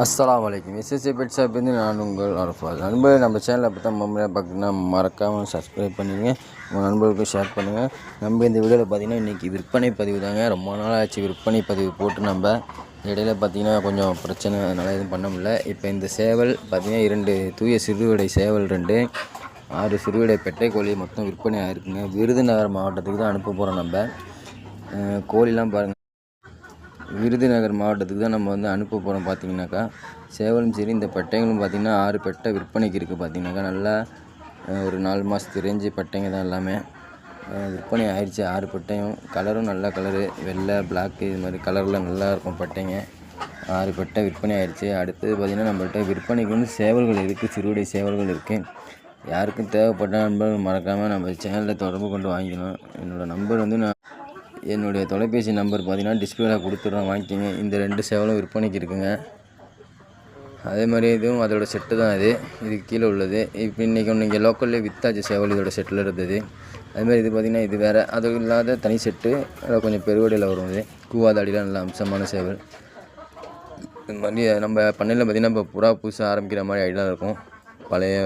அஸ்ஸலாமு அலைக்கும். SSA bed ஷாப்லேருந்து நான் உங்கள் அரஃபாத். நண்பர் நம்ம சேனலை பற்றி முறையாக பார்த்திங்கன்னா மறக்காமல் சப்ஸ்கிரைப் பண்ணிடுங்க, உங்கள் நண்பர்களுக்கும் ஷேர் பண்ணுங்கள். நம்ம இந்த வீடியோவில் பார்த்திங்கன்னா இன்றைக்கி விற்பனை பதிவு தாங்க. ரொம்ப நாள் ஆச்சு விற்பனை பதிவு போட்டு. நம்ம இடையில பார்த்திங்கன்னா கொஞ்சம் பிரச்சனை, அதனால் எதுவும் பண்ண முடியல. இப்போ இந்த சேவல் பார்த்திங்கன்னா 2 தூய சிறுவிடை சேவல் 2, 6 சிறுவிடை பெட்டை கோழி மொத்தம் விற்பனை ஆகிருக்குங்க. விருதுநகர் மாவட்டத்துக்கு தான் அனுப்ப போகிறோம். நம்ம கோழிலாம் பாருங்கள், விருதுநகர் மாவட்டத்துக்கு தான் நம்ம அனுப்ப போகிறோம். பார்த்திங்கனாக்கா சேவலும் சரி, இந்த பெட்டைகளும் பார்த்திங்கன்னா 6 பெட்டை விற்பனைக்கு இருக்குது. பார்த்திங்கனாக்கா நல்லா ஒரு 4 மாதத்து ரேஞ்சு பெட்டைங்க தான் எல்லாமே விற்பனை ஆயிடுச்சு. 6 பெட்டையும் கலரும் நல்ல கலரு, வெள்ளை பிளாக்கு இது மாதிரி கலரில் நல்லா இருக்கும் பெட்டைங்க. 6 பெட்டை விற்பனை ஆயிடுச்சு. அடுத்தது பார்த்திங்கன்னா நம்மள்கிட்ட விற்பனைக்கு சேவல்கள் இருக்குது, சிறுவிடை சேவல்கள் இருக்குது. யாருக்கும் தேவைப்பட்ட நண்பர்கள் மறக்காமல் நம்ம சேனலில் தொடர்பு கொண்டு வாங்கிக்கணும். என்னோடய நம்பர் என்னுடைய தொலைபேசி நம்பர் பார்த்திங்கன்னா டிஸ்பிளேல கொடுத்துட்றோம், வாங்கிக்கோங்க. இந்த 2 சேவலும் விற்பனைக்கு இருக்குங்க. அதே மாதிரி இதுவும் அதோட செட்டு தான். இதுக்கு கீழே உள்ளது. இப்போ இன்றைக்கி ஒன்று இங்கே லோக்கல்லே வித்தாச்சு சேவல், இதோட செட்டில் இருந்தது. அதுமாதிரி இது பார்த்திங்கன்னா இது வேறு, அது இல்லாத தனி செட்டு, அதில் கொஞ்சம் பெருவடையில் வரும். இது கூவாதாடிலாம் நல்ல அம்சமான சேவல். இது மாதிரி நம்ம பண்ணையில் பார்த்திங்கன்னா இப்போ புறா புதுசாக ஆரம்பிக்கிற மாதிரி ஐடியா இருக்கும். பழைய